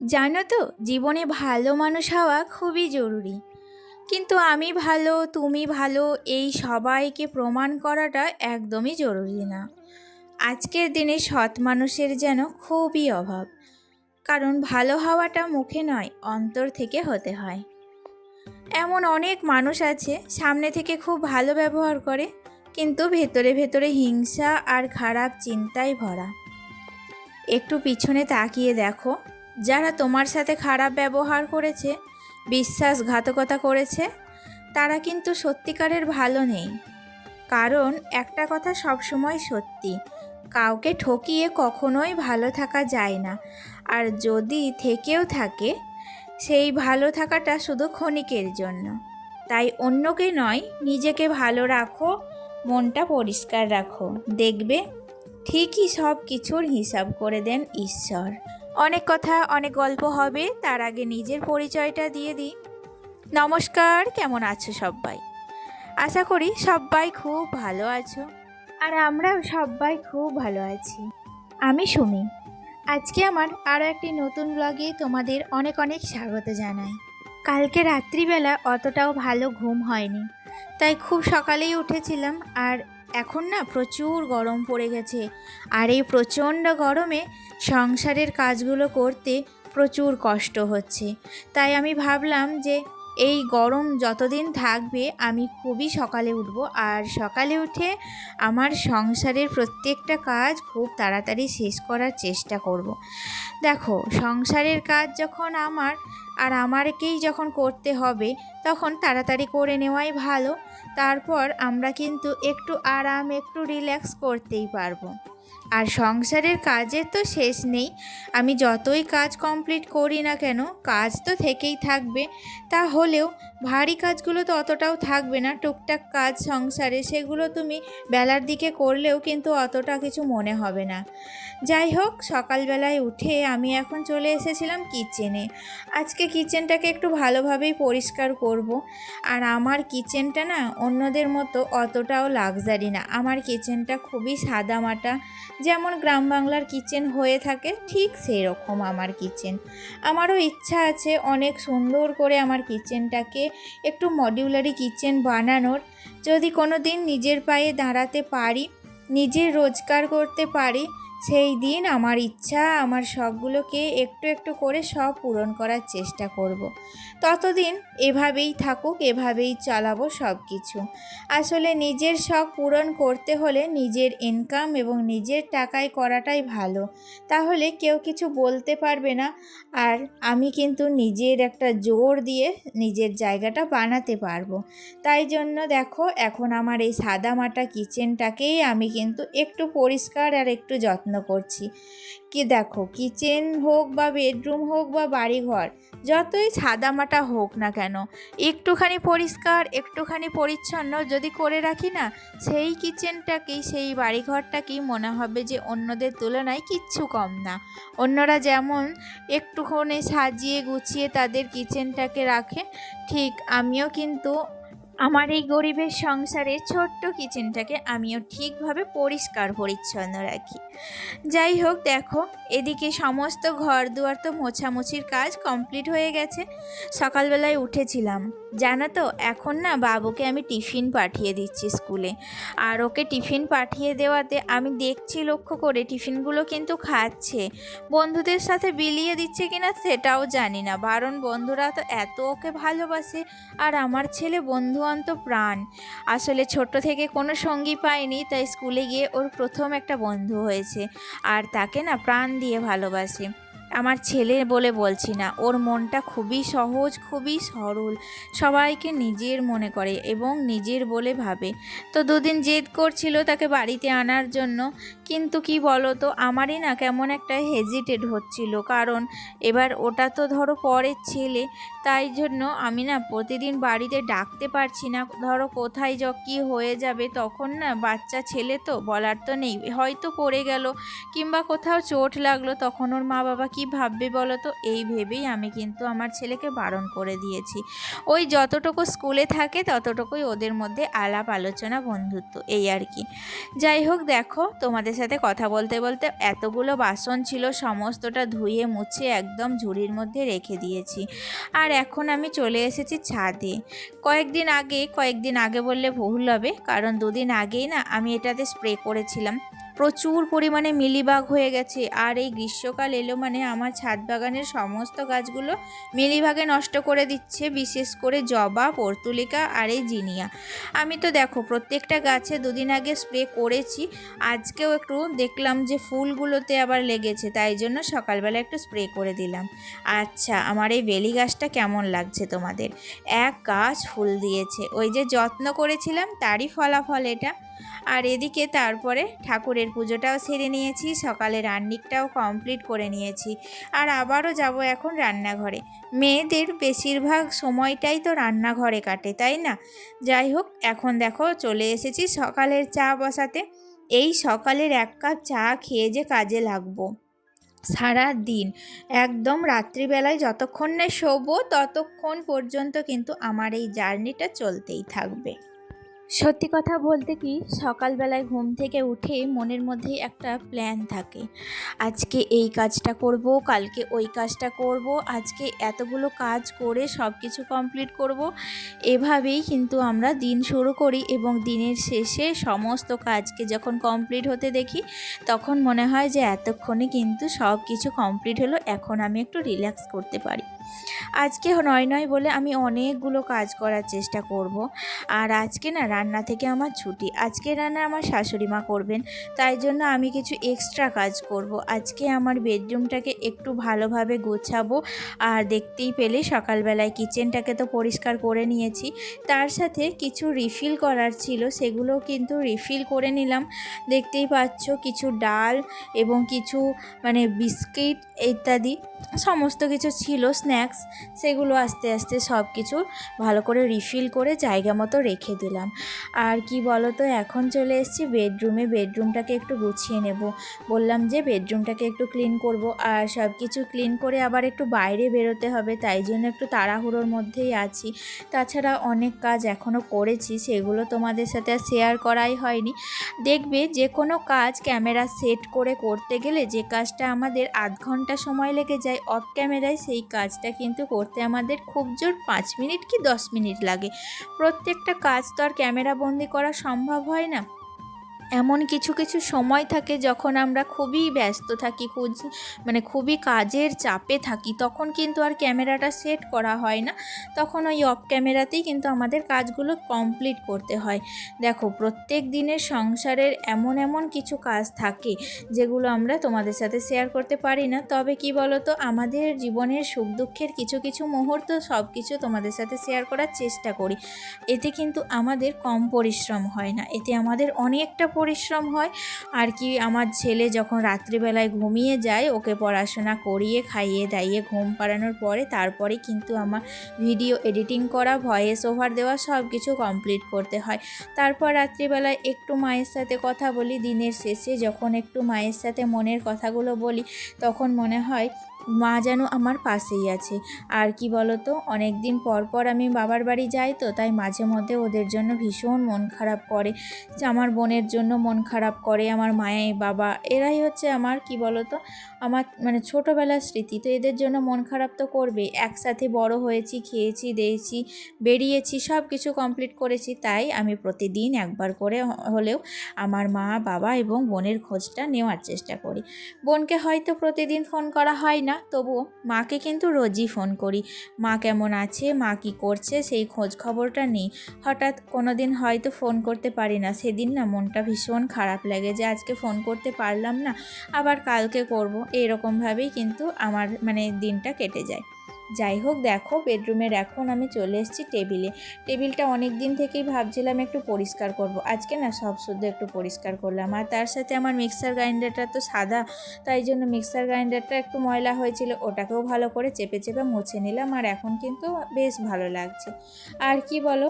জানো তো, জীবনে ভালো মানুষ হওয়া খুবই জরুরি। কিন্তু আমি ভালো, তুমি ভালো, এই সবাইকে প্রমাণ করাটা একদমই জরুরি না। আজকের দিনে সৎ মানুষের যেন খুবই অভাব। কারণ ভালো হওয়াটা মুখে নয়, অন্তর থেকে হতে হয়। এমন অনেক মানুষ আছে, সামনে থেকে খুব ভালো ব্যবহার করে, কিন্তু ভেতরে ভেতরে হিংসা আর খারাপ চিন্তায় ভরা। একটু পিছনে তাকিয়ে দেখো, যারা তোমার সাথে খারাপ ব্যবহার করেছে, বিশ্বাসঘাতকতা করেছে, তারা কিন্তু সত্যিকারের ভালো নেই। কারণ একটা কথা সবসময় সত্যি, কাউকে ঠকিয়ে কখনোই ভালো থাকা যায় না। আর যদি থেকেও থাকে, সেই ভালো থাকাটা শুধু ক্ষণিকের জন্য। তাই অন্যকে নয়, নিজেকে ভালো রাখো, মনটা পরিষ্কার রাখো, দেখবে ঠিকই সব কিছুর হিসাব করে দেন ঈশ্বর। অনেক কথা, অনেক গল্প হবে, তার আগে নিজের পরিচয়টা দিয়ে দিই। নমস্কার, কেমন আছো সবাই? আশা করি সবাই খুব ভালো আছো, আর আমরাও সবাই খুব ভালো আছি। আমি সুমি। আজকে আমার আরও একটি নতুন ব্লগে তোমাদের অনেক অনেক স্বাগত জানাই। কালকে রাত্রিবেলা অতটাও ভালো ঘুম হয়নি, তাই খুব সকালেই উঠেছিলাম। আর এখন না প্রচুর গরম পড়ে গেছে, আর এই প্রচণ্ড গরমে সংসারের কাজগুলো করতে প্রচুর কষ্ট হচ্ছে। তাই আমি ভাবলাম যে এই গরম যতদিন থাকবে আমি খুবই সকালে উঠব, আর সকালে উঠে আমার সংসারের প্রত্যেকটা কাজ খুব তাড়াতাড়ি শেষ করার চেষ্টা করব। দেখো, সংসারের কাজ যখন আমার আর আমারকেই যখন করতে হবে, তখন তাড়াতাড়ি করে নেওয়াই ভালো। তারপর আমরা কিন্তু একটু আরাম, একটু রিল্যাক্স করতেই পারবো। আর সংসারের কাজের তো শেষ নেই। আমি যতই কাজ কমপ্লিট করি না কেন, কাজ তো থেকেই থাকবে। তাহলেও ভারী কাজগুলো তো অতটাও থাকবে না, টুকটাক কাজ সংসারে, সেগুলো তুমি বেলার দিকে করলেও কিন্তু অতটা কিছু মনে হবে না। যাই হোক, সকালবেলায় উঠে আমি এখন চলে এসেছিলাম কিচেনে। আজকে কিচেনটাকে একটু ভালোভাবেই পরিষ্কার করব। আর আমার কিচেনটা না অন্যদের মতো অতটাও লাক্সারি না, আমার কিচেনটা খুবই সাদামাটা, যেমন গ্রাম বাংলার কিচেন হয়ে থাকে ঠিক সেই রকম আমার কিচেন। আমারও ইচ্ছা আছে অনেক সুন্দর করে আমার কিচেনটাকে একটু মডিউলারি কিচেন বানানোর। যদি কোনো দিন নিজের পায়ে দাঁড়াতে পারি, নিজের রোজগার করতে পারি, সেই দিন আমার ইচ্ছা, আমার শখগুলোকে একটু একটু করে সব পূরণ করার চেষ্টা করব। ততদিন এভাবেই থাকুক, এভাবেই চালাবো সব কিছু। আসলে নিজের শখ পূরণ করতে হলে নিজের ইনকাম এবং নিজের টাকায় করাটাই ভালো, তাহলে কেউ কিছু বলতে পারবে না। আর আমি কিন্তু নিজের একটা জোর দিয়ে নিজের জায়গাটা বানাতে পারবো। তাই জন্য দেখো, এখন আমার এই সাদামাটা কিচেনটাকেই আমি কিন্তু একটু পরিষ্কার আর একটু যত্ন করছি। কি দেখো, কিচেন হোক বা বেডরুম হোক বা বাড়িঘর, যতই সাদামাটা হোক না কেন, একটুখানি পরিষ্কার, একটুখানি পরিচ্ছন্ন যদি করে রাখি না, সেই কিচেনটাকেই, সেই বাড়িঘরটাকেই মনে হবে যে অন্যদের তুলনায় কিচ্ছু কম না। অন্যরা যেমন একটুখানি সাজিয়ে গুছিয়ে তাদের কিচেনটাকে রাখে, ঠিক আমিও কিন্তু আমার এই গরিবের সংসারে ছোট্ট কিচেনটাকে আমিও ঠিকভাবে পরিষ্কার পরিচ্ছন্ন রাখি। যাই হোক, দেখো, এদিকে সমস্ত ঘর দুয়ার তো মোছামুছির কাজ কমপ্লিট হয়ে গেছে। সকালবেলায় উঠেছিলাম, জানো তো, এখন না বাবুকে আমি টিফিন পাঠিয়ে দিচ্ছি স্কুলে। আর ওকে টিফিন পাঠিয়ে দেওয়াতে আমি দেখছি, লক্ষ্য করে টিফিনগুলো কিন্তু খাচ্ছে। বন্ধুদের সাথে বিলিয়ে দিচ্ছে কিনা সেটাও জানি না, কারণ বন্ধুরা তো এত ওকে ভালোবাসে। আর আমার ছেলে বন্ধু অন্ত প্রাণ। আসলে ছোট থেকে কোনো সঙ্গী পায়নি, তাই স্কুলে গিয়ে ওর প্রথম একটা বন্ধু হয়েছে, আর তাকে না প্রাণ দিয়ে ভালোবাসে। আমার ছেলে বলে বলছি না, ওর মনটা খুবই সহজ, খুবই সরল, সবাইকে নিজের মনে করে এবং নিজের বলে ভাবে। তো দুদিন জেদ করছিল তাকে বাড়িতে আনার জন্য, কিন্তু কি বলো তো, আমারই না কেমন একটা হেজিটেট হচ্ছিল, কারণ এবার ওটা তো ধরো পরের ছেলে। তাই জন্য আমি না প্রতিদিন বাড়িতে ডাকতে পারছি না। ধরো কোথায় কী হয়ে যাবে, তখন না বাচ্চা ছেলে তো বলার তো নেই, হয়তো পড়ে গেল কিংবা কোথাও চোট লাগলো, তখন ওর মা বাবা কি কি ভাববে বলো তো, এই ভেবেই আমি কিন্তু আমার ছেলেকে বারণ করে দিয়েছি। ওই যতটুকু স্কুলে থাকে ততটুকুই ওদের মধ্যে আলাপ আলোচনা বন্ধুত্ব, এই আর কি। যাই হোক, দেখো তোমাদের সাথে কথা বলতে বলতে এতগুলো বাসন ছিল, সমস্তটা ধুয়ে মুছে একদম ঝুড়ির মধ্যে রেখে দিয়েছি। আর এখন আমি চলে এসেছি ছাদে। কয়েকদিন আগে বললে ভুল হবে, কারণ 2 দিন আগেই না আমি এটাতে স্প্রে করেছিলাম। প্রচুর পরিমাণে মিলিবাগ হয়ে গেছে, আর এই গ্রীষ্মকাল এলো মানে আমার ছাদ বাগানের সমস্ত গাছগুলো মিলিবাগে নষ্ট করে দিচ্ছে, বিশেষ করে জবা, পর্তুলিকা আর এই জিনিয়া। আমি তো দেখো প্রত্যেকটা গাছে 2 দিন আগে স্প্রে করেছি। আজকেও একটু দেখলাম যে ফুলগুলোতে আবার লেগেছে, তাই জন্য সকালবেলা একটু স্প্রে করে দিলাম। আচ্ছা, আমার এই বেলি গাছটা কেমন লাগছে তোমাদের? এক গাছ ফুল দিয়েছে, ওই যে যত্ন করেছিলাম তারই ফলাফল এটা। আর এদিকে তারপরে ঠাকুরের পুজোটাও সেরে নিয়েছি, সকালে রান্নিকটাও কমপ্লিট করে নিয়েছি। আর আবারও যাব এখন রান্নাঘরে। মেয়েদের বেশিরভাগ সময়টাই তো রান্নাঘরে কাটে, তাই না? যাই হোক, এখন দেখো চলে এসেছি সকালের চা বসাতে। এই সকালের 1 কাপ চা খেয়ে যে কাজে লাগবো সারা দিন, একদম রাত্রিবেলায় যতক্ষণ না শোবো ততক্ষণ পর্যন্ত কিন্তু আমার এই জার্নিটা চলতেই থাকবে। সত্যি কথা বলতে কি, সকালবেলায় ঘুম থেকে উঠে মনের মধ্যেই একটা প্ল্যান থাকে। আজকে এই কাজটা করব, কালকে ওই কাজটা করব, আজকে এতগুলো কাজ করে সব কিছু কমপ্লিট করব। এভাবেই কিন্তু আমরা দিন শুরু করি, এবং দিনের শেষে সমস্ত কাজকে যখন কমপ্লিট হতে দেখি তখন মনে হয় যে এতক্ষণে কিন্তু সব কিছু কমপ্লিট হলো, এখন আমি একটু রিল্যাক্স করতে পারি। আজকে নয় বলে আমি অনেকগুলো কাজ করার চেষ্টা করব। আর আজকে না রান্না থেকে আমার ছুটি, আজকে রান্না আমার শাশুড়ি মা করবেন, তাই জন্য আমি কিছু এক্সট্রা কাজ করব। আজকে আমার বেডরুমটাকে একটু ভালোভাবে গোছাবো। আর দেখতেই পেলে সকালবেলায় কিচেনটাকে তো পরিষ্কার করে নিয়েছি, তার সাথে কিছু রিফিল করার ছিল, সেগুলো কিন্তু রিফিল করে নিলাম। দেখতেই পাচ্ছ কিছু ডাল এবং কিছু বিস্কিট ইত্যাদি সমস্ত কিছু ছিল স্ন্যাক্স, সেগুলো আস্তে আস্তে সব কিছু ভালো করে রিফিল করে জায়গা মতো রেখে দিলাম। আর কি বলো তো, এখন চলে এসেছি বেডরুমটাকে একটু গুছিয়ে নেব। বললাম যে বেডরুমটাকে একটু ক্লিন করব, আর সব কিছু ক্লিন করে আবার একটু বাইরে বেরোতে হবে, তাই জন্য একটু তাড়াহুড়োর মধ্যেই আছি। তাছাড়া অনেক কাজ এখনও করেছি, সেগুলো তোমাদের সাথে শেয়ার করাই হয়নি। দেখবে যে কোনো কাজ ক্যামেরা সেট করে করতে গেলে যে কাজটা আমাদের আধ ঘন্টা সময় লেগে যায়, অফ ক্যামেরায় সেই কাজটা কিন্তু করতে আমাদের খুব জোর 5 মিনিট কি 10 মিনিট লাগে। প্রত্যেকটা কাজ তো আর ক্যামেরা বন্দি করা সম্ভব হয় না। এমন কিছু কিছু সময় থাকে যখন আমরা খুবই ব্যস্ত থাকি, খুবই কাজের চাপে থাকি, তখন কিন্তু আর ক্যামেরাটা সেট করা হয় না, তখন ওই অফ ক্যামেরাতেই কিন্তু আমাদের কাজগুলো কমপ্লিট করতে হয়। দেখো, প্রত্যেক দিনের সংসারের এমন কিছু কাজ থাকে যেগুলো আমরা তোমাদের সাথে শেয়ার করতে পারি না, তবে কি বলো তো, আমাদের জীবনের সুখ দুঃখের কিছু কিছু মুহূর্ত সব কিছু তোমাদের সাথে শেয়ার করার চেষ্টা করি। এতে কিন্তু আমাদের কম পরিশ্রম হয় না, এতে আমাদের অনেকটা পরিশ্রম হয়। আর কি, আমার ছেলে যখন রাত্রিবেলায় ঘুমিয়ে যায়, ওকে পড়াশোনা করিয়ে খাইয়ে দাইয়ে ঘুম পাড়ানোর পরে তারপরে কিন্তু আমার ভিডিও এডিটিং করা, ভয়েস ওভার দেওয়া সব কিছু কমপ্লিট করতে হয়। তারপর রাত্রিবেলায় একটু মায়ের সাথে কথা বলি, দিনের শেষে যখন একটু মায়ের সাথে মনের কথাগুলো বলি, তখন মনে হয় মা যেন আমার পাশেই আছে। আর কি বলো তো, অনেক দিন পর আমি বাবার বাড়ি যাই, তো তাই মাঝে মধ্যে ওদের জন্য ভীষণ মন খারাপ করে, যে আমার বোনের জন্য মন খারাপ করে, আমার মায়ের বাবা এরাই হচ্ছে আমার কি বলো তো, আমার ছোটোবেলার স্মৃতি, তো এদের জন্য মন খারাপ তো করবে। একসাথে বড় হয়েছি, খেয়েছি দিয়েছি, বেরিয়েছি, সব কিছু কমপ্লিট করেছি, তাই আমি প্রতিদিন একবার করে হলেও আমার মা বাবা এবং বোনের খোঁজটা নেওয়ার চেষ্টা করি। বোনকে হয়তো প্রতিদিন ফোন করা হয় না, তবুও মাকে কিন্তু রোজই ফোন করি। মা কেমন আছে, মা কী করছে, সেই খোঁজ খবরটা নেই। হঠাৎ কোনো দিন হয়তো ফোন করতে পারি না, সেদিন না মনটা ভীষণ খারাপ লাগে যে আজকে ফোন করতে পারলাম না, আবার কালকে করব, এরকমভাবেই কিন্তু আমার দিনটা কেটে যায়। যাই হোক, দেখো বেডরুমের এখন আমি চলে এসেছি টেবিলটা অনেক দিন থেকেই ভাবছিলাম একটু পরিষ্কার করব, আজকে না সব শুদ্ধ একটু পরিষ্কার করলাম। আর তার সাথে আমার মিক্সার গ্রাইন্ডারটা তো সাদা, তাই জন্য মিক্সার গ্রাইন্ডারটা একটু ময়লা হয়েছিল, ওটাকেও ভালো করে চেপে মুছে নিলাম, আর এখন কিন্তু বেশ ভালো লাগছে। আর কি বলো,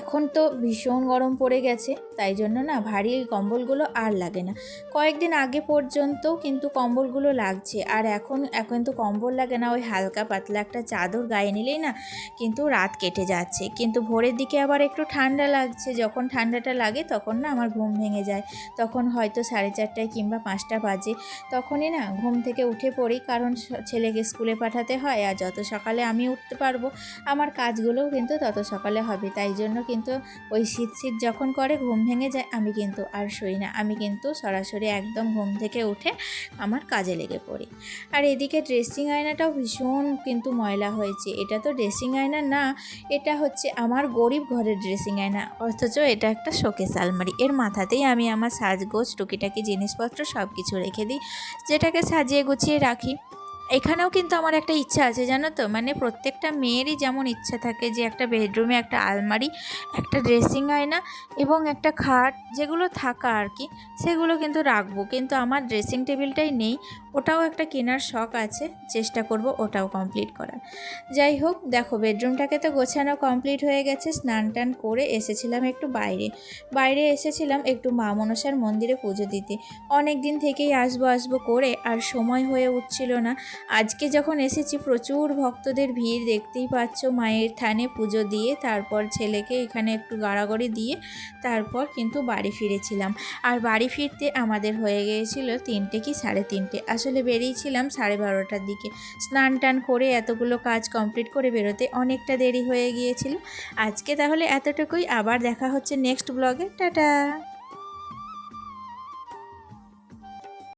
এখন তো ভীষণ গরম পড়ে গেছে, তাই জন্য না ভারী ওই কম্বলগুলো আর লাগে না। কয়েকদিন আগে পর্যন্তও কিন্তু কম্বলগুলো লাগছে, আর এখন এখন তো কম্বল লাগে না, ওই হালকা পাতলা একটা চাদর গায়ে নিলেই না কিন্তু রাত কেটে যাচ্ছে। কিন্তু ভোরের দিকে আবার একটু ঠান্ডা লাগছে, যখন ঠান্ডাটা লাগে তখন না আমার ঘুম ভেঙে যায়। তখন হয়তো 4:30 কিংবা 5টা বাজে, তখনই না ঘুম থেকে উঠে পড়ি, কারণ ছেলেকে স্কুলে পাঠাতে হয়, আর যত সকালে আমি উঠতে পারবো আমার কাজগুলোও কিন্তু তত সকালে হবে। তাই জন্য কিন্তু ওই শীত শীত যখন করে ঘুম ভেঙে যায়, আমি কিন্তু আর শুই না, আমি কিন্তু সরাসরি একদম ঘুম থেকে উঠে আমার কাজে লেগে পড়ি। আর এদিকে ড্রেসিং আয়নাটাও ভীষণ কিন্তু ময়লা হয়েছে। এটা তো ড্রেসিং আয়না না, এটা হচ্ছে আমার গরিব ঘরের ড্রেসিং আয়না, অথচ এটা একটা শোকেস আলমারি। এর মাথাতেই আমি আমার সাজগোজ টুকিটাকি জিনিসপত্র সব কিছু রেখে দিই, যেটাকে সাজিয়ে গুছিয়ে রাখি। এখানেও কিন্তু আমার একটা ইচ্ছা আছে, জানো তো, মানে প্রত্যেকটা মেয়েরই যেমন ইচ্ছা থাকে যে একটা বেডরুমে একটা আলমারি, একটা ড্রেসিং আয়না এবং একটা খাট, যেগুলো থাকা আর কি, সেগুলো কিন্তু রাখবো। কিন্তু আমার ড্রেসিং টেবিলটাই নেই, ওটাও একটা কেনার শখ আছে, চেষ্টা করব ওটাও কমপ্লিট করার। যাই হোক, দেখো বেডরুমটাকে তো গোছানো কমপ্লিট হয়ে গেছে। স্নান টান করে এসেছিলাম একটু বাইরে এসেছিলাম একটু মা মনসার মন্দিরে পুজো দিতে। অনেক দিন থেকেই আসবো আসবো করে আর সময় হয়ে উঠছিল না। আজকে যখন এসেছি প্রচুর ভক্তদের ভিড়, দেখতেই পাচ্ছ। মায়ের থানে পুজো দিয়ে তারপর ছেলেকে এখানে একটু গাড়াগড়ি দিয়ে তারপর কিন্তু বাড়ি ফিরেছিলাম। আর বাড়ি ফিরতে আমাদের হয়ে গিয়েছিল 3টে কি 3:30। আসলে বেরিয়েছিলাম 12:30টার দিকে। স্নান টান করে এতগুলো কাজ কমপ্লিট করে বেরোতে অনেকটা দেরি হয়ে গিয়েছিল। আজকে তাহলে এতটুকুই, আবার দেখা হচ্ছে নেক্সট ব্লগে। টাটা।